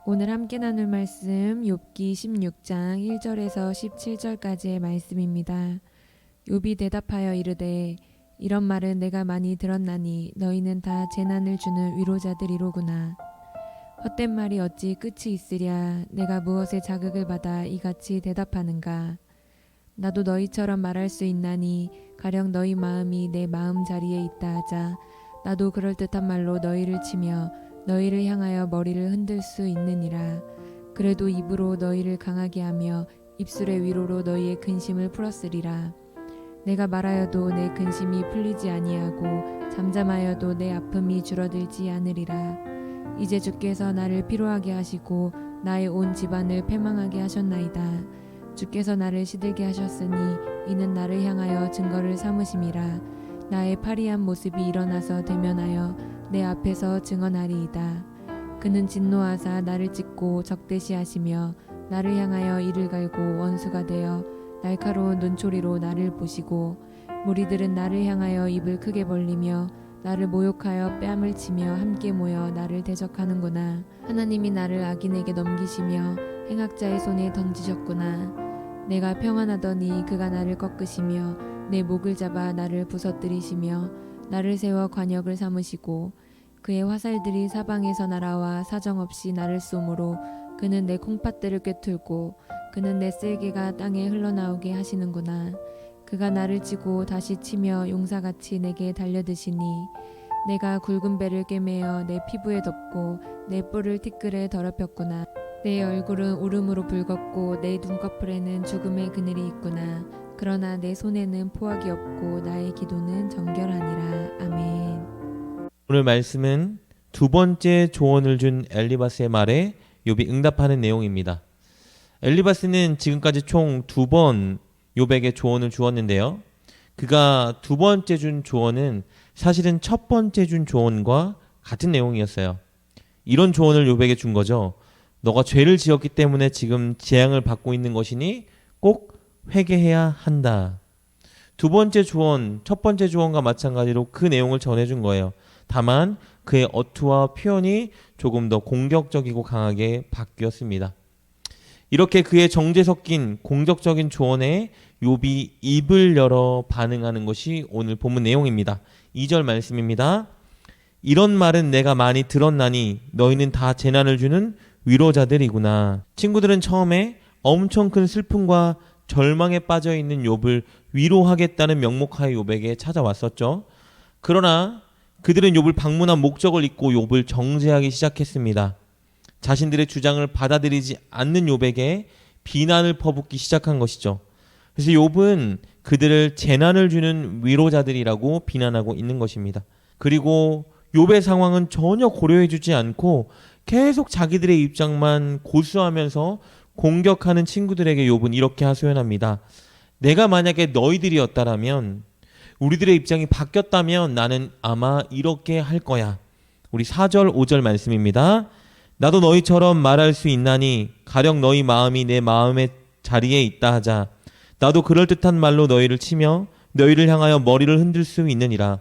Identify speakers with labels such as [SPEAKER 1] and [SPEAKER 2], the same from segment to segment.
[SPEAKER 1] 오늘 함께 나눌 말씀 욥기 16장 1절에서 17절까지의 말씀입니다. 욥이 대답하여 이르되 이런 말은 내가 많이 들었나니 너희는 다 재난을 주는 위로자들이로구나. 헛된 말이 어찌 끝이 있으랴. 내가 무엇에 자극을 받아 이같이 대답하는가. 나도 너희처럼 말할 수 있나니 가령 너희 마음이 내 마음 자리에 있다 하자. 나도 그럴듯한 말로 너희를 치며 너희를 향하여 머리를 흔들 수 있느니라. 그래도 입으로 너희를 강하게 하며 입술의 위로로 너희의 근심을 풀었으리라. 내가 말하여도 내 근심이 풀리지 아니하고 잠잠하여도 내 아픔이 줄어들지 않으리라. 이제 주께서 나를 피로하게 하시고 나의 온 집안을 패망하게 하셨나이다. 주께서 나를 시들게 하셨으니 이는 나를 향하여 증거를 삼으심이라. 나의 파리한 모습이 일어나서 대면하여 내 앞에서 증언하리이다. 그는 진노하사 나를 찢고 적대시하시며 나를 향하여 이를 갈고 원수가 되어 날카로운 눈초리로 나를 보시고 무리들은 나를 향하여 입을 크게 벌리며 나를 모욕하여 뺨을 치며 함께 모여 나를 대적하는구나. 하나님이 나를 악인에게 넘기시며 행악자의 손에 던지셨구나. 내가 평안하더니 그가 나를 꺾으시며 내 목을 잡아 나를 부서뜨리시며 나를 세워 관역을 삼으시고 그의 화살들이 사방에서 날아와 사정없이 나를 쏘므로 그는 내 콩팥들을 꿰뚫고 그는 내 쓸개가 땅에 흘러나오게 하시는구나. 그가 나를 찌고 다시 치며 용사같이 내게 달려드시니 내가 굵은 배를 꿰매어 내 피부에 덮고 내 뿔을 티끌에 더럽혔구나. 내 얼굴은 울음으로 붉었고 내 눈꺼풀에는 죽음의 그늘이 있구나. 그러나 내 손에는 포악이 없고 나의 기도는 정결하니라. 아멘.
[SPEAKER 2] 오늘 말씀은 두 번째 조언을 준 엘리바스의 말에 욥이 응답하는 내용입니다. 엘리바스는 지금까지 총 두 번 욥에게 조언을 주었는데요. 그가 두 번째 준 조언은 사실은 첫 번째 준 조언과 같은 내용이었어요. 이런 조언을 욥에게 준 거죠. 너가 죄를 지었기 때문에 지금 재앙을 받고 있는 것이니 꼭 회개해야 한다. 두 번째 조언, 첫 번째 조언과 마찬가지로 그 내용을 전해준 거예요. 다만 그의 어투와 표현이 조금 더 공격적이고 강하게 바뀌었습니다. 이렇게 그의 정제 섞인 공격적인 조언에 욥이 입을 열어 반응하는 것이 오늘 본문 내용입니다. 2절 말씀입니다. 이런 말은 내가 많이 들었나니 너희는 다 재난을 주는 위로자들이구나. 친구들은 처음에 엄청 큰 슬픔과 절망에 빠져 있는 욥을 위로하겠다는 명목하에 욥에게 찾아왔었죠. 그러나 그들은 욥을 방문한 목적을 잊고 욥을 정죄하기 시작했습니다. 자신들의 주장을 받아들이지 않는 욥에게 비난을 퍼붓기 시작한 것이죠. 그래서 욥은 그들을 재난을 주는 위로자들이라고 비난하고 있는 것입니다. 그리고 욥의 상황은 전혀 고려해주지 않고 계속 자기들의 입장만 고수하면서 공격하는 친구들에게 욥은 이렇게 하소연합니다. 내가 만약에 너희들이었다라면, 우리들의 입장이 바뀌었다면 나는 아마 이렇게 할 거야. 우리 4절 5절 말씀입니다. 나도 너희처럼 말할 수 있나니 가령 너희 마음이 내 마음의 자리에 있다 하자. 나도 그럴듯한 말로 너희를 치며 너희를 향하여 머리를 흔들 수 있느니라.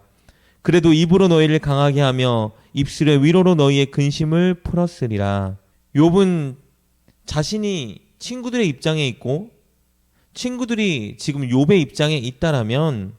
[SPEAKER 2] 그래도 입으로 너희를 강하게 하며 입술의 위로로 너희의 근심을 풀었으리라. 욥은 자신이 친구들의 입장에 있고 친구들이 지금 욥의 입장에 있다라면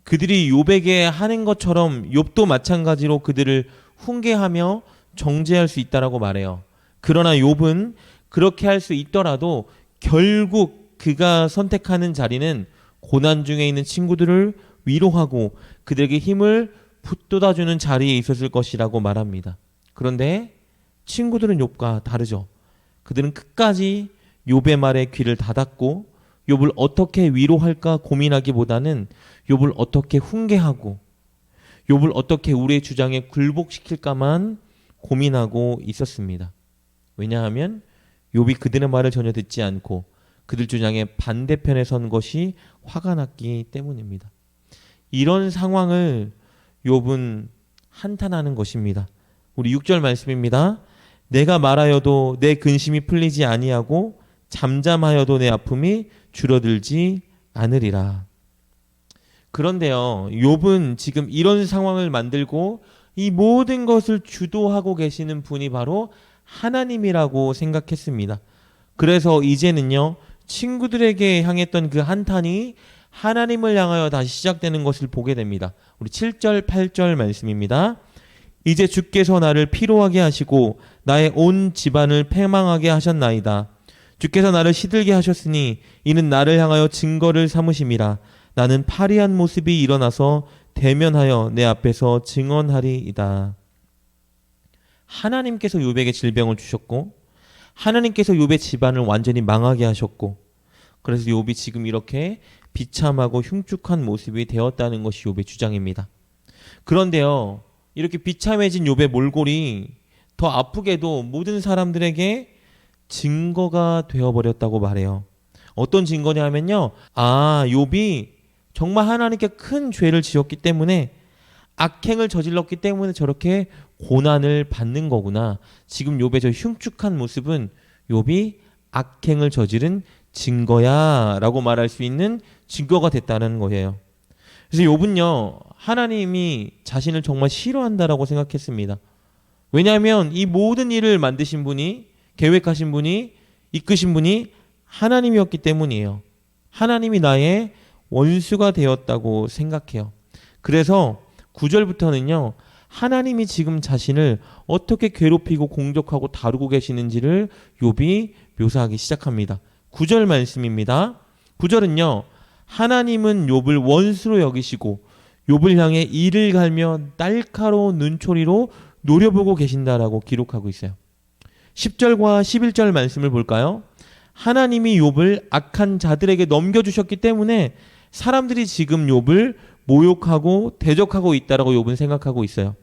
[SPEAKER 2] 그들이 욥에게 하는 것처럼 욥도 마찬가지로 그들을 훈계하며 정죄할 수 있다라고 말해요. 그러나 욥은 그렇게 할 수 있더라도 결국 그가 선택하는 자리는 고난 중에 있는 친구들을 위로하고 그들에게 힘을 북돋아주는 자리에 있었을 것이라고 말합니다. 그런데 친구들은 욥과 다르죠. 그들은 끝까지 욥의 말에 귀를 닫았고 욥을 어떻게 위로할까 고민하기보다는 욥을 어떻게 훈계하고 욥을 어떻게 우리의 주장에 굴복시킬까만 고민하고 있었습니다. 왜냐하면 욥이 그들의 말을 전혀 듣지 않고 그들 주장의 반대편에 선 것이 화가 났기 때문입니다. 이런 상황을 욥은 한탄하는 것입니다. 우리 6절 말씀입니다. 내가 말하여도 내 근심이 풀리지 아니하고 잠잠하여도 내 아픔이 줄어들지 않으리라. 그런데요, 욥은 지금 이런 상황을 만들고 이 모든 것을 주도하고 계시는 분이 바로 하나님이라고 생각했습니다. 그래서 이제는요, 친구들에게 향했던 그 한탄이 하나님을 향하여 다시 시작되는 것을 보게 됩니다. 우리 7절, 8절 말씀입니다. 이제 주께서 나를 피로하게 하시고 나의 온 집안을 패망하게 하셨나이다. 주께서 나를 시들게 하셨으니 이는 나를 향하여 증거를 삼으심이라. 나는 파리한 모습이 일어나서 대면하여 내 앞에서 증언하리이다. 하나님께서 욥에게 질병을 주셨고 하나님께서 욥의 집안을 완전히 망하게 하셨고 그래서 욥이 지금 이렇게 비참하고 흉측한 모습이 되었다는 것이 욥의 주장입니다. 그런데요, 이렇게 비참해진 욥의 몰골이 더 아프게도 모든 사람들에게 증거가 되어버렸다고 말해요. 어떤 증거냐면요, 욥이 정말 하나님께 큰 죄를 지었기 때문에 악행을 저질렀기 때문에 저렇게 고난을 받는 거구나. 지금 욥의 저 흉측한 모습은 욥이 악행을 저지른 증거야 라고 말할 수 있는 증거가 됐다는 거예요. 그래서 욥은요, 하나님이 자신을 정말 싫어한다라고 생각했습니다. 왜냐하면 이 모든 일을 만드신 분이, 계획하신 분이, 이끄신 분이 하나님이었기 때문이에요. 하나님이 나의 원수가 되었다고 생각해요. 그래서 9절부터는요, 하나님이 지금 자신을 어떻게 괴롭히고 공격하고 다루고 계시는지를 욥이 묘사하기 시작합니다. 9절 말씀입니다. 9절은요, 하나님은 욥을 원수로 여기시고 욥을 향해 이를 갈며 날카로운 눈초리로 노려보고 계신다라고 기록하고 있어요. 10절과 11절 말씀을 볼까요? 하나님이 욥을 악한 자들에게 넘겨주셨기 때문에 사람들이 지금 욥을 모욕하고 대적하고 있다라고 욥은 생각하고 있어요.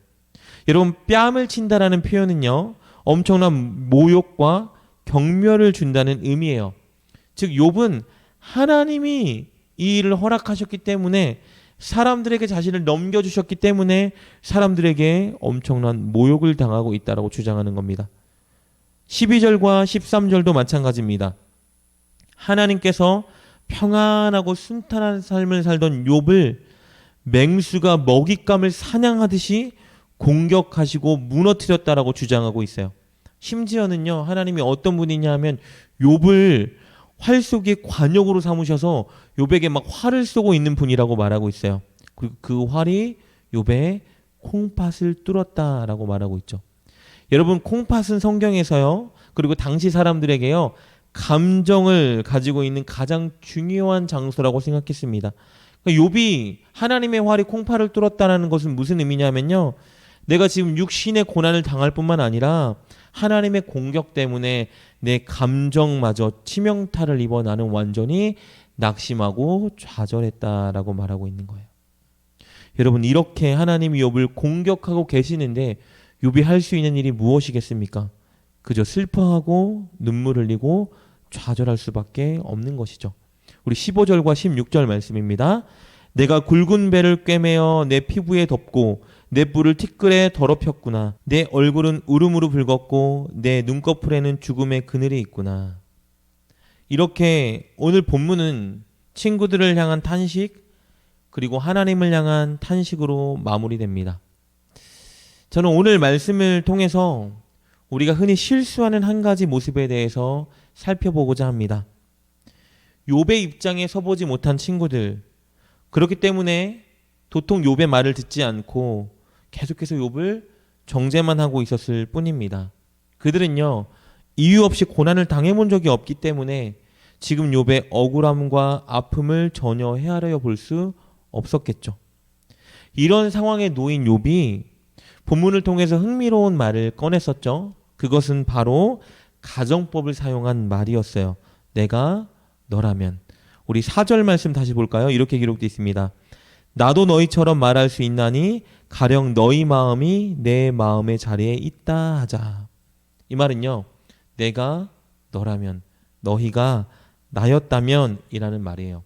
[SPEAKER 2] 여러분, 뺨을 친다라는 표현은요, 엄청난 모욕과 경멸을 준다는 의미예요. 즉 욥은 하나님이 이 일을 허락하셨기 때문에, 사람들에게 자신을 넘겨주셨기 때문에 사람들에게 엄청난 모욕을 당하고 있다라고 주장하는 겁니다. 12절과 13절도 마찬가지입니다. 하나님께서 평안하고 순탄한 삶을 살던 욥을 맹수가 먹잇감을 사냥하듯이 공격하시고 무너뜨렸다라고 주장하고 있어요. 심지어는요, 하나님이 어떤 분이냐 하면 욥을 활 속의 관역으로 삼으셔서 욥에게 막 활을 쏘고 있는 분이라고 말하고 있어요. 그리고 그 활이 욥의 콩팥을 뚫었다라고 말하고 있죠. 여러분, 콩팥은 성경에서요, 그리고 당시 사람들에게요, 감정을 가지고 있는 가장 중요한 장소라고 생각했습니다. 그러니까 욥이 하나님의 활이 콩팥을 뚫었다는 것은 무슨 의미냐면요, 내가 지금 육신의 고난을 당할 뿐만 아니라 하나님의 공격 때문에 내 감정마저 치명타를 입어 나는 완전히 낙심하고 좌절했다라고 말하고 있는 거예요. 여러분, 이렇게 하나님이 욥을 공격하고 계시는데 욥이 할 수 있는 일이 무엇이겠습니까? 그저 슬퍼하고 눈물 흘리고 좌절할 수밖에 없는 것이죠. 우리 15절과 16절 말씀입니다. 내가 굵은 배를 꿰매어 내 피부에 덮고 내 뿔을 티끌에 더럽혔구나. 내 얼굴은 울음으로 붉었고 내 눈꺼풀에는 죽음의 그늘이 있구나. 이렇게 오늘 본문은 친구들을 향한 탄식, 그리고 하나님을 향한 탄식으로 마무리됩니다. 저는 오늘 말씀을 통해서 우리가 흔히 실수하는 한 가지 모습에 대해서 살펴보고자 합니다. 욥의 입장에 서보지 못한 친구들, 그렇기 때문에 도통 욥의 말을 듣지 않고 계속해서 욥을 정죄만 하고 있었을 뿐입니다. 그들은요, 이유 없이 고난을 당해본 적이 없기 때문에 지금 욥의 억울함과 아픔을 전혀 헤아려 볼 수 없었겠죠. 이런 상황에 놓인 욥이 본문을 통해서 흥미로운 말을 꺼냈었죠. 그것은 바로 가정법을 사용한 말이었어요. 내가 너라면. 우리 4절 말씀 다시 볼까요? 이렇게 기록되어 있습니다. 나도 너희처럼 말할 수 있나니 가령 너희 마음이 내 마음의 자리에 있다 하자. 이 말은요, 내가 너라면, 너희가 나였다면 이라는 말이에요.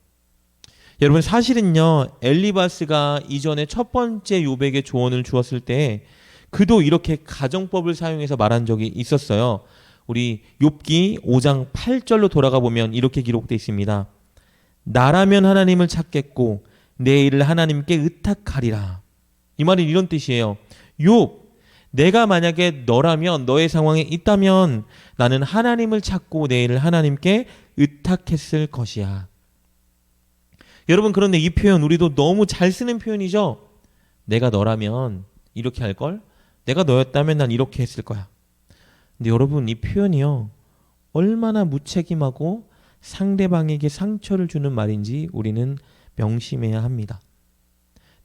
[SPEAKER 2] 여러분, 사실은요, 엘리바스가 이전에 첫 번째 욥에게 조언을 주었을 때 그도 이렇게 가정법을 사용해서 말한 적이 있었어요. 우리 욥기 5장 8절로 돌아가 보면 이렇게 기록되어 있습니다. 나라면 하나님을 찾겠고 내 일을 하나님께 의탁하리라. 이 말은 이런 뜻이에요. 욥, 내가 만약에 너라면, 너의 상황에 있다면 나는 하나님을 찾고 내 일을 하나님께 의탁했을 것이야. 여러분, 그런데 이 표현 우리도 너무 잘 쓰는 표현이죠. 내가 너라면 이렇게 할걸? 내가 너였다면 난 이렇게 했을 거야. 근데 여러분, 이 표현이요, 얼마나 무책임하고 상대방에게 상처를 주는 말인지 우리는 명심해야 합니다.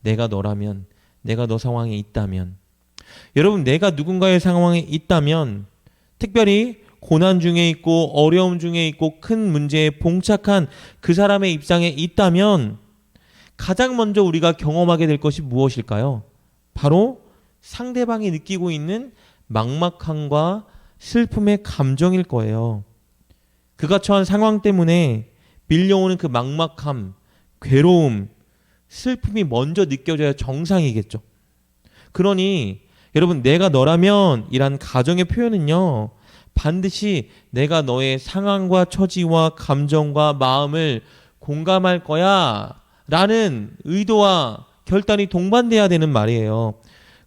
[SPEAKER 2] 내가 너라면, 내가 너 상황에 있다면. 여러분, 내가 누군가의 상황에 있다면, 특별히 고난 중에 있고 어려움 중에 있고 큰 문제에 봉착한 그 사람의 입장에 있다면 가장 먼저 우리가 경험하게 될 것이 무엇일까요? 바로 상대방이 느끼고 있는 막막함과 슬픔의 감정일 거예요. 그가 처한 상황 때문에 밀려오는 그 막막함, 괴로움, 슬픔이 먼저 느껴져야 정상이겠죠. 그러니 여러분, 내가 너라면 이란 가정의 표현은요, 반드시 내가 너의 상황과 처지와 감정과 마음을 공감할 거야 라는 의도와 결단이 동반돼야 되는 말이에요.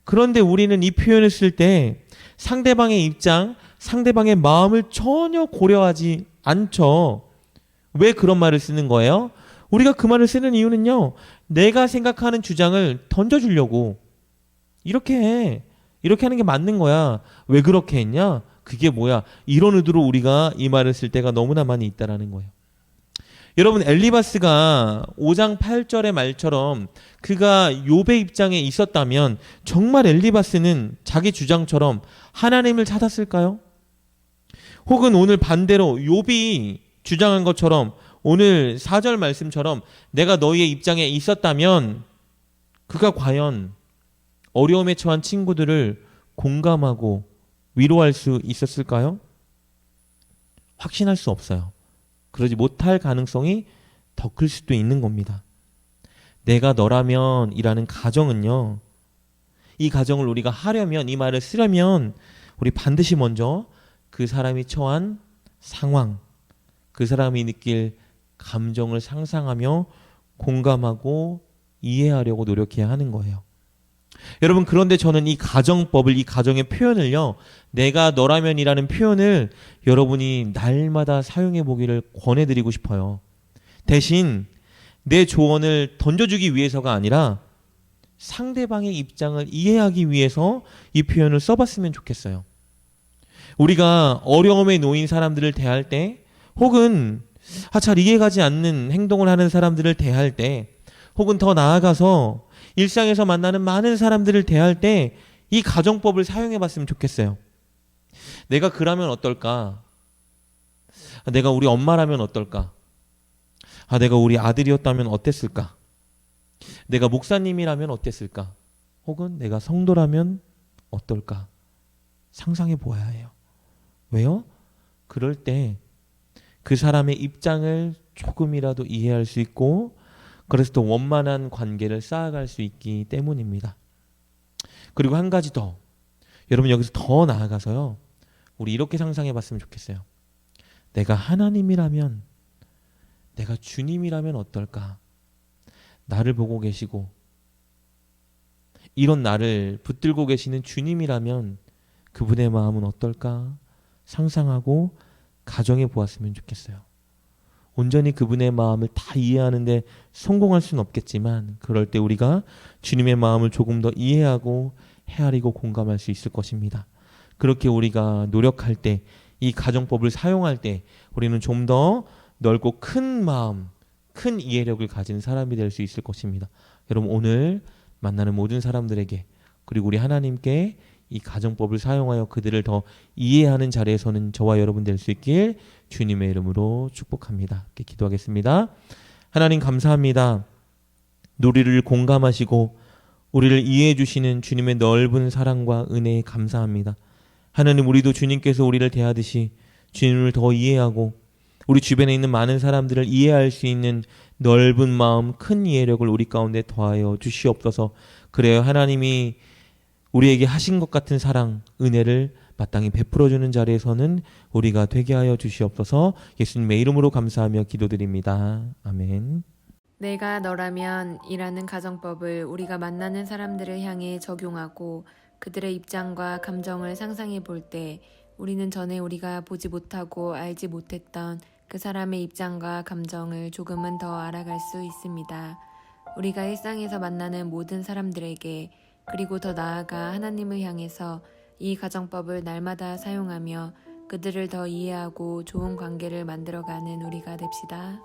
[SPEAKER 2] 그런데 우리는 이 표현을 쓸 때 상대방의 입장, 상대방의 마음을 전혀 고려하지 않죠. 왜 그런 말을 쓰는 거예요? 우리가 그 말을 쓰는 이유는요, 내가 생각하는 주장을 던져주려고. 이렇게 해. 이렇게 하는 게 맞는 거야. 왜 그렇게 했냐? 그게 뭐야? 이런 의도로 우리가 이 말을 쓸 때가 너무나 많이 있다라는 거예요. 여러분, 엘리바스가 5장 8절의 말처럼 그가 욥의 입장에 있었다면 정말 엘리바스는 자기 주장처럼 하나님을 찾았을까요? 혹은 오늘 반대로 욥이 주장한 것처럼 오늘 4절 말씀처럼 내가 너희의 입장에 있었다면 그가 과연 어려움에 처한 친구들을 공감하고 위로할 수 있었을까요? 확신할 수 없어요. 그러지 못할 가능성이 더 클 수도 있는 겁니다. 내가 너라면 이라는 가정은요, 이 가정을 우리가 하려면, 이 말을 쓰려면 우리 반드시 먼저 그 사람이 처한 상황, 그 사람이 느낄 감정을 상상하며 공감하고 이해하려고 노력해야 하는 거예요. 여러분, 그런데 저는 이 가정법을, 이 가정의 표현을요, 내가 너라면이라는 표현을 여러분이 날마다 사용해 보기를 권해드리고 싶어요. 대신 내 조언을 던져주기 위해서가 아니라 상대방의 입장을 이해하기 위해서 이 표현을 써봤으면 좋겠어요. 우리가 어려움에 놓인 사람들을 대할 때, 혹은 잘 이해가지 않는 행동을 하는 사람들을 대할 때, 혹은 더 나아가서 일상에서 만나는 많은 사람들을 대할 때 이 가정법을 사용해 봤으면 좋겠어요. 내가 그라면 어떨까? 내가 우리 엄마라면 어떨까? 내가 우리 아들이었다면 어땠을까? 내가 목사님이라면 어땠을까? 혹은 내가 성도라면 어떨까? 상상해 보아야 해요. 왜요? 그럴 때 그 사람의 입장을 조금이라도 이해할 수 있고, 그래서 또 원만한 관계를 쌓아갈 수 있기 때문입니다. 그리고 한 가지 더, 여러분 여기서 더 나아가서요, 우리 이렇게 상상해 봤으면 좋겠어요. 내가 하나님이라면, 내가 주님이라면 어떨까? 나를 보고 계시고 이런 나를 붙들고 계시는 주님이라면 그분의 마음은 어떨까? 상상하고 가정해 보았으면 좋겠어요. 온전히 그분의 마음을 다 이해하는데 성공할 수는 없겠지만, 그럴 때 우리가 주님의 마음을 조금 더 이해하고 헤아리고 공감할 수 있을 것입니다. 그렇게 우리가 노력할 때, 이 가정법을 사용할 때 우리는 좀 더 넓고 큰 마음, 큰 이해력을 가진 사람이 될 수 있을 것입니다. 여러분, 오늘 만나는 모든 사람들에게, 그리고 우리 하나님께 이 가정법을 사용하여 그들을 더 이해하는 자리에서는 저와 여러분 될 수 있길 주님의 이름으로 축복합니다. 이렇게 기도하겠습니다. 하나님, 감사합니다. 우리를 공감하시고 우리를 이해해 주시는 주님의 넓은 사랑과 은혜에 감사합니다. 하나님, 우리도 주님께서 우리를 대하듯이 주님을 더 이해하고 우리 주변에 있는 많은 사람들을 이해할 수 있는 넓은 마음, 큰 이해력을 우리 가운데 더하여 주시옵소서. 그래요, 하나님이 우리에게 하신 것 같은 사랑, 은혜를 마땅히 베풀어주는 자리에서는 우리가 되게 하여 주시옵소서. 예수님의 이름으로 감사하며 기도드립니다. 아멘.
[SPEAKER 1] 내가 너라면 이라는 가정법을 우리가 만나는 사람들을 향해 적용하고 그들의 입장과 감정을 상상해 볼 때 우리는 전에 우리가 보지 못하고 알지 못했던 그 사람의 입장과 감정을 조금은 더 알아갈 수 있습니다. 우리가 일상에서 만나는 모든 사람들에게 그리고 더 나아가 하나님을 향해서 이 가정법을 날마다 사용하며 그들을 더 이해하고 좋은 관계를 만들어가는 우리가 됩시다.